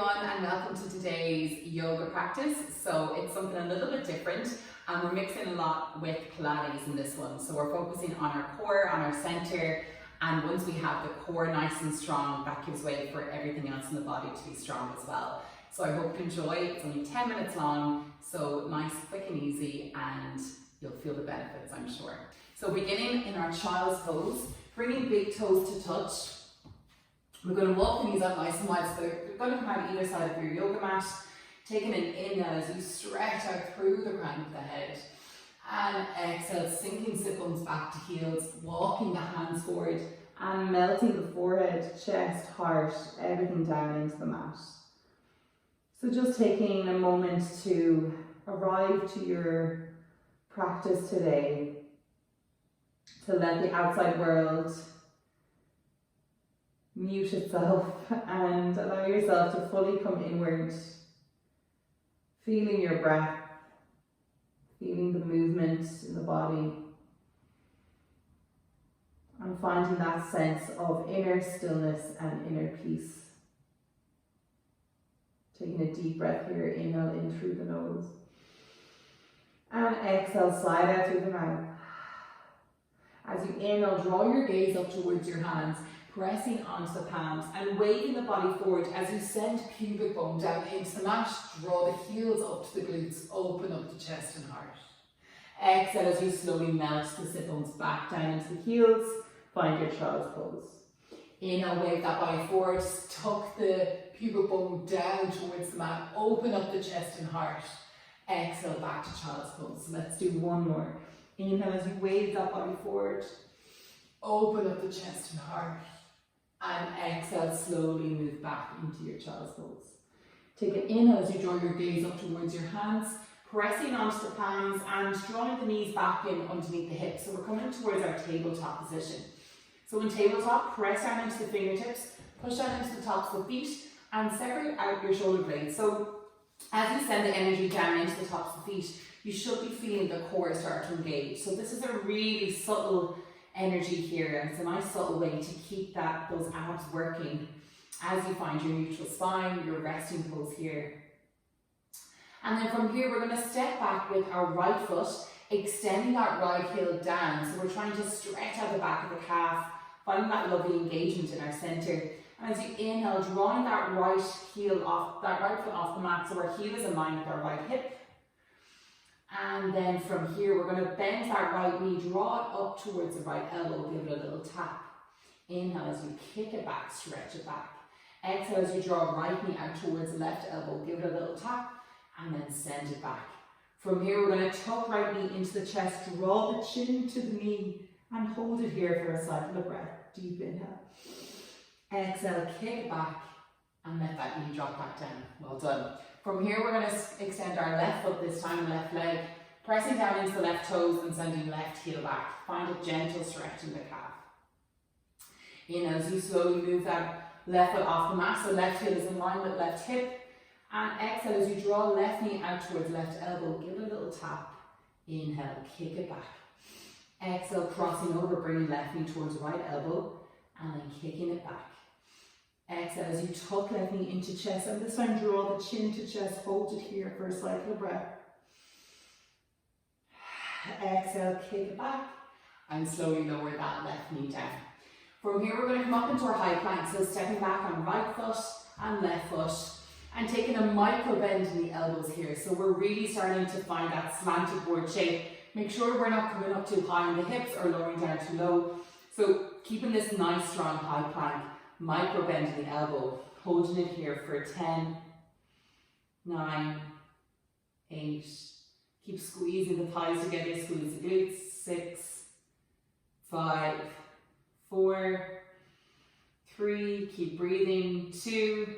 everyone, and welcome to today's yoga practice. So it's something a little bit different, and we're mixing a lot with Pilates in this one. So we're focusing on our core, on our center, and once we have the core nice and strong, that gives way for everything else in the body to be strong as well. So I hope you enjoy. It's only 10 minutes long, so nice, quick and easy, and you'll feel the benefits, I'm sure. So beginning in our child's pose, bringing big toes to touch. We're going to walk the knees up nice and wide, so they're going to come out either side of your yoga mat. Taking an inhale as you stretch out through the crown of the head. And exhale, sinking sit bones back to heels, walking the hands forward and melting the forehead, chest, heart, everything down into the mat. So just taking a moment to arrive to your practice today, to let the outside world mute itself and allow yourself to fully come inward, feeling your breath, feeling the movement in the body, and finding that sense of inner stillness and inner peace. Taking a deep breath here, inhale in through the nose, and exhale, slide out through the mouth. As you inhale, draw your gaze up towards your hands, pressing onto the palms and waving the body forward as you send pubic bone down into the mat. Draw the heels up to the glutes, open up the chest and heart. Exhale as you slowly melt the sit bones back down into the heels. Find your child's pose. Inhale, wave that body forward, tuck the pubic bone down towards the mat, open up the chest and heart. Exhale, back to child's pose. So let's do one more. Inhale as you wave that body forward, open up the chest and heart. And exhale, slowly move back into your child's pose. Take an inhale as you draw your gaze up towards your hands, pressing onto the palms and drawing the knees back in underneath the hips. So we're coming towards our tabletop position. So in tabletop, press down into the fingertips, push down into the tops of the feet, and separate out your shoulder blades. So as you send the energy down into the tops of the feet, you should be feeling the core start to engage. So this is a really subtle energy here, and it's a nice subtle way to keep those abs working as you find your neutral spine, your resting pose here. And then from here, we're going to step back with our right foot, extending that right heel down. So we're trying to stretch out the back of the calf, finding that lovely engagement in our center. And as you inhale, drawing that right foot off the mat, so our heel is in line with our right hip. And then from here, we're going to bend that right knee, draw it up towards the right elbow, give it a little tap. Inhale as you kick it back, stretch it back. Exhale as you draw right knee out towards the left elbow, give it a little tap, and then send it back. From here, we're going to tuck right knee into the chest, draw the chin to the knee, and hold it here for a cycle of breath. Deep inhale. Exhale, kick it back, and let that knee drop back down. Well done. From here, we're going to extend our left foot this time, left leg, pressing down into the left toes and sending left heel back. Find a gentle stretch in the calf. Inhale as you slowly move that left foot off the mat, so left heel is in line with left hip. And exhale as you draw left knee out towards left elbow, give it a little tap. Inhale, kick it back. Exhale, crossing over, bringing left knee towards right elbow, and then kicking it back. Exhale as you tuck left knee into chest, and this time draw the chin to chest, hold it here for a cycle of breath. Exhale, kick it back, and slowly lower that left knee down. From here, we're going to come up into our high plank, so stepping back on right foot and left foot, and taking a micro bend in the elbows here. So we're really starting to find that slanted board shape. Make sure we're not coming up too high in the hips or lowering down too low. So keeping this nice strong high plank, micro bend in the elbow, holding it here for 10, 9, 8, keep squeezing the thighs together, squeeze the glutes, 6, 5, 4, 3, keep breathing, 2,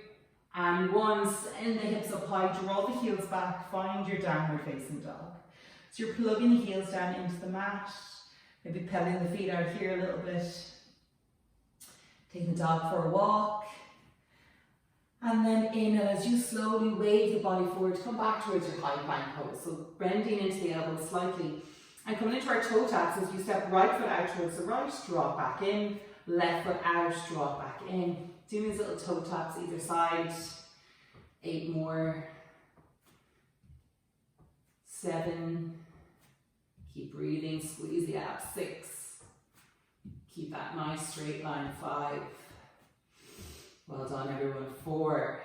and 1, send the hips up high, draw the heels back, find your downward facing dog. So you're plugging the heels down into the mat, maybe pedaling the feet out here a little bit. Taking the dog for a walk. And then inhale as you slowly wave the body forward, come back towards your high plank pose. So bending into the elbows slightly. And coming into our toe taps as you step right foot out towards the right, draw it back in, left foot out, draw it back in. Doing these little toe taps either side. 8 more. 7. Keep breathing, squeeze the abs. 6. Keep that nice straight line. 5. Well done, everyone. 4.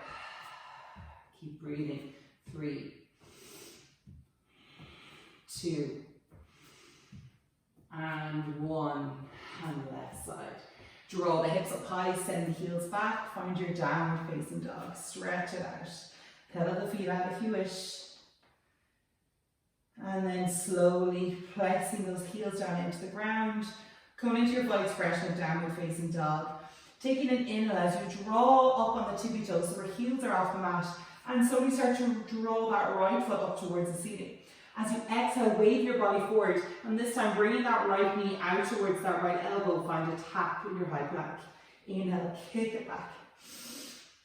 Keep breathing. 3. 2. And 1. And left side. Draw the hips up high, send the heels back. Find your downward facing dog. Stretch it out. Pedal the feet out if you wish. And then slowly pressing those heels down into the ground. Come into your full expression of downward facing dog. Taking an inhale as you draw up on the tippy toes, so our heels are off the mat. And slowly start to draw that right foot up towards the ceiling. As you exhale, wave your body forward. And this time, bringing that right knee out towards that right elbow. Find a tap in your high plank. Inhale, kick it back.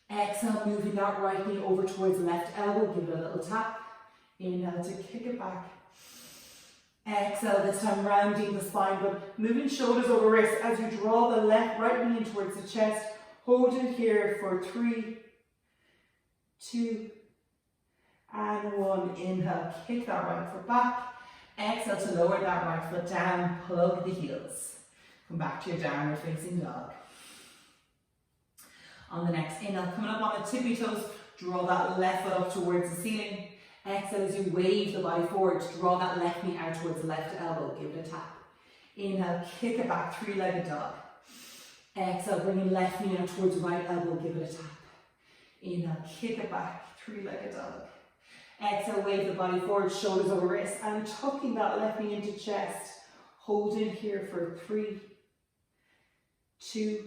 Exhale, moving that right knee over towards the left elbow. Give it a little tap. Inhale to kick it back. Exhale, this time rounding the spine, but moving shoulders over wrists as you draw the right knee in towards the chest. Hold it here for 3, 2, and 1. Inhale, kick that right foot back. Exhale to lower that right foot down, plug the heels. Come back to your downward facing dog. On the next inhale, coming up on the tippy toes, draw that left foot up towards the ceiling. Exhale as you wave the body forward, draw that left knee out towards the left elbow, give it a tap. Inhale, kick it back, 3-legged dog. Exhale, bringing left knee out towards right elbow, give it a tap. Inhale, kick it back, 3-legged dog. Exhale, wave the body forward, shoulders over wrists, and tucking that left knee into chest. Hold in here for 3, 2,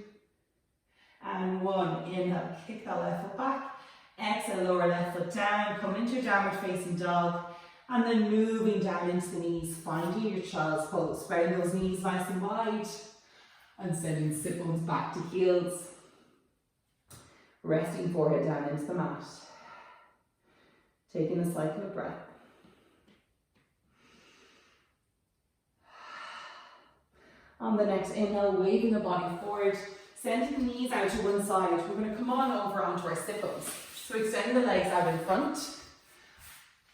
and 1. Inhale, kick that left foot back. Exhale, lower left foot down, come into your downward facing dog, and then moving down into the knees, finding your child's pose, spreading those knees nice and wide, and sending sit bones back to heels, resting forehead down into the mat, taking a cycle of breath. On the next inhale, waving the body forward, sending the knees out to one side. We're going to come on over onto our sit bones. So extend the legs out in front.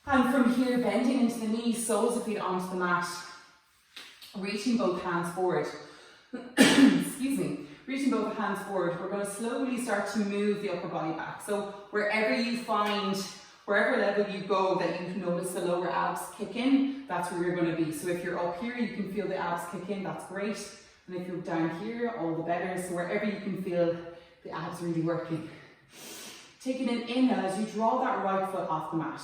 And from here, bending into the knees, soles of feet onto the mat. Reaching both hands forward. Excuse me. Reaching both hands forward. We're going to slowly start to move the upper body back. So wherever you find, wherever level you go that you can notice the lower abs kick in, that's where you're going to be. So if you're up here, you can feel the abs kick in, that's great. And if you're down here, all the better. So wherever you can feel the abs really working. Taking an inhale as you draw that right foot off the mat.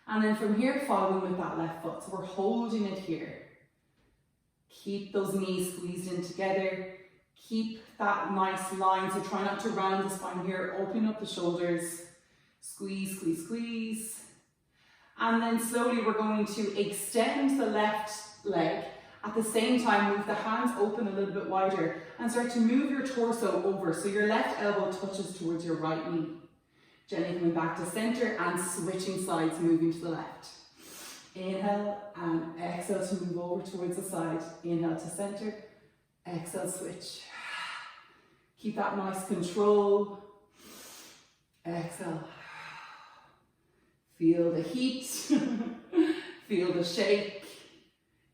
And then from here, following with that left foot. So we're holding it here. Keep those knees squeezed in together. Keep that nice line. So try not to round the spine here. Open up the shoulders. Squeeze, squeeze, squeeze. And then slowly we're going to extend the left leg. At the same time, move the hands open a little bit wider and start to move your torso over. So your left elbow touches towards your right knee. Gently coming back to center and switching sides, moving to the left. Inhale and exhale to move over towards the side. Inhale to center, exhale, switch. Keep that nice control. Exhale. Feel the heat, feel the shake.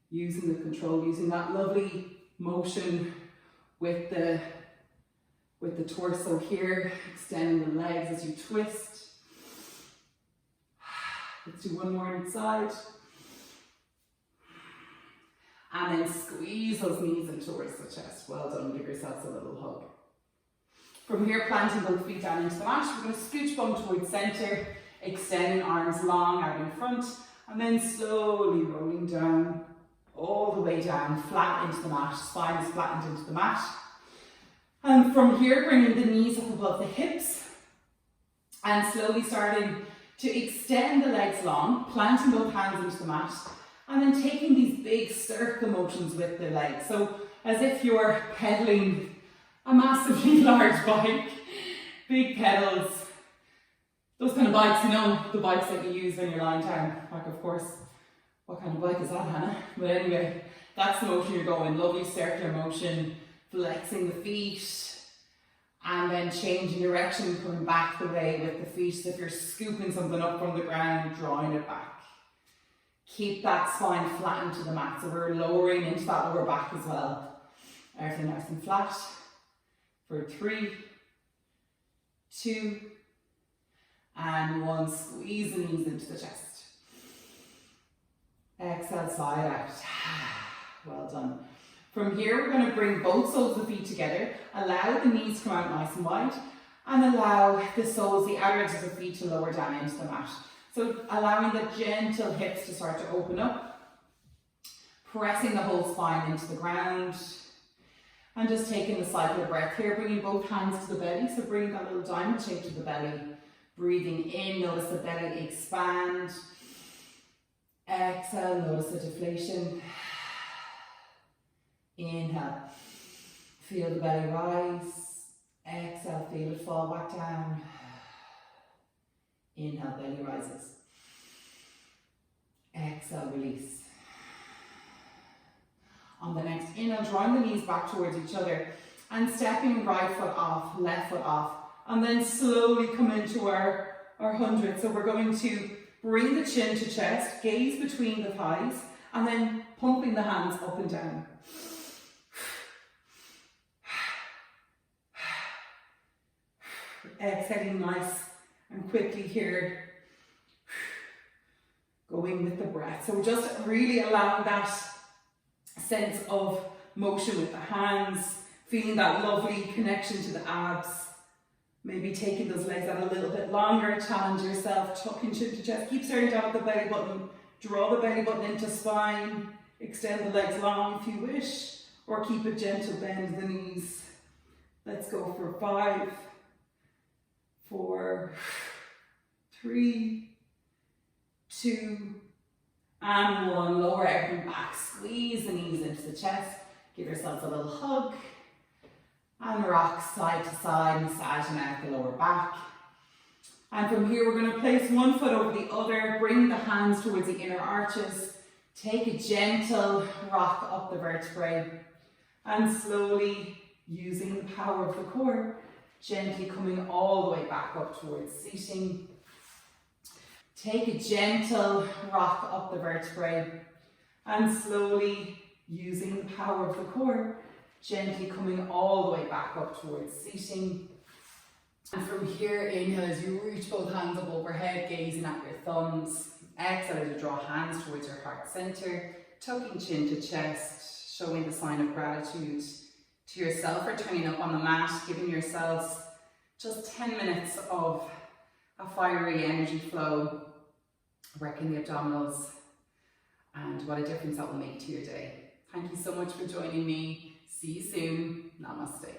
Using the control, using that lovely motion with the torso here, extending the legs as you twist. Let's do one more inside. And then squeeze those knees in towards the chest. Well done, give yourselves a little hug. From here, planting both feet down into the mat, we're going to scooch bum towards center, extending arms long out in front, and then slowly rolling down. All the way down, flat into the mat, spine is flattened into the mat. And from here, bringing the knees up above the hips and slowly starting to extend the legs long, planting both hands into the mat, and then taking these big circle motions with the legs. So as if you're pedaling a massively large bike, big pedals, those kind of bikes, you know, the bikes that you use when you're lying down, like of course. What kind of bike is that, Hannah? But anyway, that's the motion you're going. Lovely circular motion, flexing the feet. And then changing direction, coming back the way with the feet. So if you're scooping something up from the ground, drawing it back. Keep that spine flattened to the mat. So we're lowering into that lower back as well. Everything nice and flat. For 3, 2, and 1. Squeeze the knees into the chest. Exhale, side out. Well done. From here, we're going to bring both soles of the feet together. Allow the knees to come out nice and wide. And allow the soles, the outer edges of the feet to lower down into the mat. So allowing the gentle hips to start to open up. Pressing the whole spine into the ground. And just taking the cycle of breath here. Bringing both hands to the belly. So bring that little diamond shape to the belly. Breathing in, notice the belly expand. Exhale, notice the deflation. Inhale, feel the belly rise. Exhale, feel it fall back down. Inhale, belly rises. Exhale, release. On the next inhale, drawing the knees back towards each other and stepping right foot off, left foot off, and then slowly come into our 100. So we're going to bring the chin to chest, gaze between the thighs, and then pumping the hands up and down. Exhaling nice and quickly here. Going with the breath. So just really allowing that sense of motion with the hands, feeling that lovely connection to the abs. Maybe taking those legs out a little bit longer, challenge yourself, tucking chin to chest, keep staring down at the belly button, draw the belly button into spine, extend the legs long if you wish, or keep a gentle bend of the knees. Let's go for 5, 4, 3, 2, and 1. Lower everything back, squeeze the knees into the chest, give yourselves a little hug, and rock side to side, massaging out the lower back. And from here, we're going to place one foot over the other, bring the hands towards the inner arches, take a gentle rock up the vertebrae, and slowly, using the power of the core, gently coming all the way back up towards seating. Take a gentle rock up the vertebrae, and slowly, using the power of the core, gently coming all the way back up towards seating. And from here, inhale as you reach both hands up overhead, gazing at your thumbs. Exhale as you draw hands towards your heart center, tucking chin to chest, showing the sign of gratitude to yourself for turning up on the mat, giving yourselves just 10 minutes of a fiery energy flow, working the abdominals, and what a difference that will make to your day. Thank you so much for joining me. See you soon. Namaste.